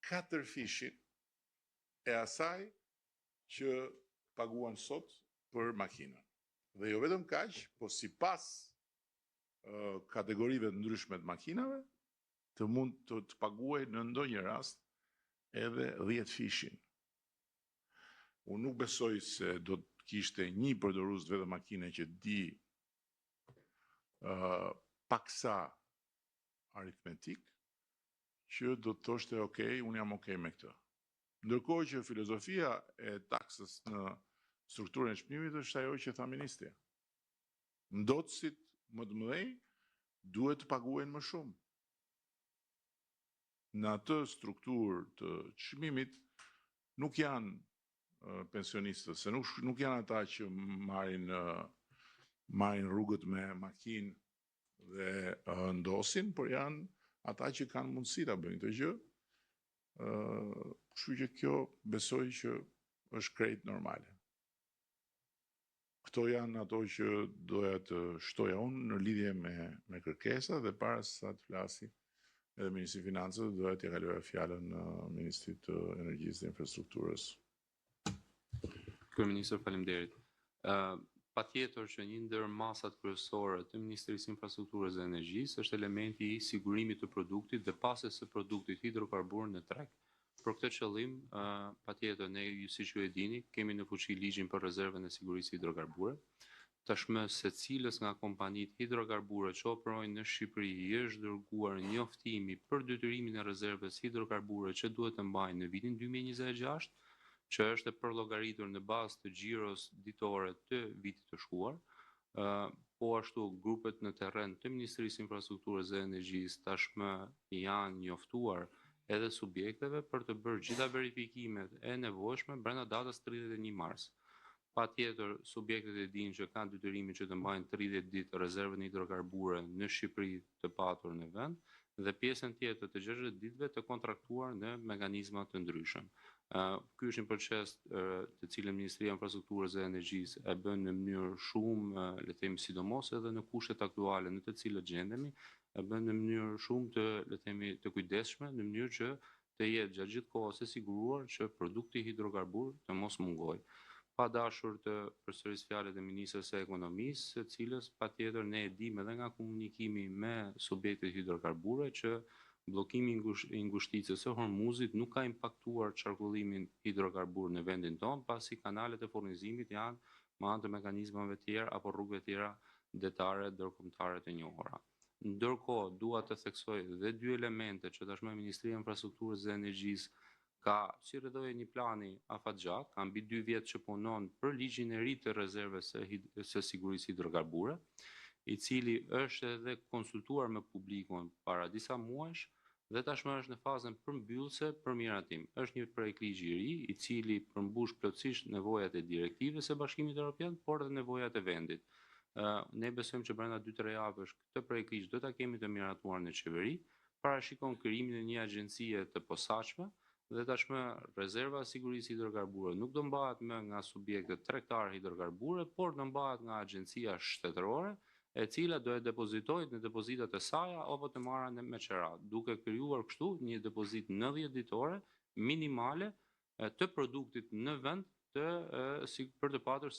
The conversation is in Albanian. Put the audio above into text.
4 fishin e asaj që paguan sot për makinën. Dhe jo vetëm kaq, po sipas kategorive të ndryshme të makinave, të mund të paguaj në ndonjë rast edhe 10 fishin. Unë nuk besoj se do të kishte një përdorues vetëm makine që di paksa aritmetik që do të thoshte okay, unë jam okay me këtë. Ndërkohë që filozofia e taksës në strukturën e çmimit është ajo që tha ministri. Ndotësit më të mëdhenj duhet të paguajnë më shumë. Në atë strukturë të çmimit nuk janë pensionistët, se nuk janë ata që marrin rrugët me makinë dhe ndosin, por janë ata që kanë mundësi ta bëjnë këtë gjë. Kështu që kjo besoj që është krejt normale. Këto janë ato që doja të shtoja unë në lidhje me kërkesa dhe para sa të flasi edhe Ministri i Financave, doja t'ia kaloja fjalën Ministrit të Energjisë dhe Infrastrukturës. Kryeministër, faleminderit. Patjetër që një ndër masat kryesore të Ministrisë së Infrastrukturës dhe Energjisë është elementi i sigurimit të produktit dhe pasjes së produktit hidrokarbur në treg. Për këtë qëllim, patjetër ne, siç ju e dini, kemi në fuqi ligjin për rezervën e sigurisë hidrokarbure. Tashmë secilës nga kompanitë hidrokarbure që operojnë në Shqipëri i është dërguar njoftimi për detyrimin e rezervës hidrokarbure që duhet të mbajnë në vitin 2026, që është e përllogaritur në bazë të xhiros ditore të vitit të shkuar. Po ashtu grupet në terren të Ministrisë së Infrastrukturës dhe Energjisë tashmë janë njoftuar edhe subjekteve për të bërë gjitha verifikimet e nevojshme brenda datës 31 mars. Patjetër, subjektet e dinë që kanë detyrimin që të mbajnë 30 ditë rezervën hidrokarbure në Shqipëri të patur në vend dhe pjesën tjetër të 60 ditëve të kontraktuar në mekanizma të ndryshëm. Ky është një proces të cilën Ministria e Infrastrukturës dhe Energjisë e bën në mënyrë shumë, le të themi, sidomos edhe në kushtet aktuale në të cilët gjendemi, e bën në mënyrë shumë të, le të themi, të kujdesshme, në mënyrë që të jetë gjatë gjithë kohës e siguruar që produkti hidrokarbur të mos mungojë. Pa dashur të përsëris fjalët e Ministrës së Ekonomisë, së cilës patjetër ne e dimë edhe nga komunikimi me subjektet hidrokarbure që bllokimi i ngushticës së Hormuzit nuk ka impaktuar qarkullimin hidrokarbur në vendin tonë, pasi kanalet e furnizimit janë me anë të mekanizmave tjerë apo rrugëve tjera detare ndërkombëtare të njohura. Ndërkohë, dua të theksoj dhe dy elemente që tashmë Ministria e Infrastrukturës dhe Energjisë ka, si rrëdhoi një plani afatgjat, ka mbi 2 vjet që punon për ligjin e ri të rezervës së sigurisë hidrokarbure, i cili është edhe konsultuar me publikun para disa muajsh dhe tashmë është në fazën përmbyllëse për miratim. Është një projektligj i ri, i cili përmbush plotësisht nevojat e direktivës së Bashkimit Evropian, por edhe nevojat e vendit. Ne besojmë që brenda 2-3 javësh këtë projektligj do ta kemi të miratuar në qeveri, parashikon krijimin e një agjencie të posaçme dhe tashmë rezerva e sigurisë hidrokarbure nuk do mbahet më nga subjektet tregtarë hidrokarbure, por do mbahet nga agjencia shtetërore, e cila do e depozitojë në depozitat e saj apo të marra me qerat, duke krijuar kështu një depozit 90 ditore minimale të produktit në vend për të patur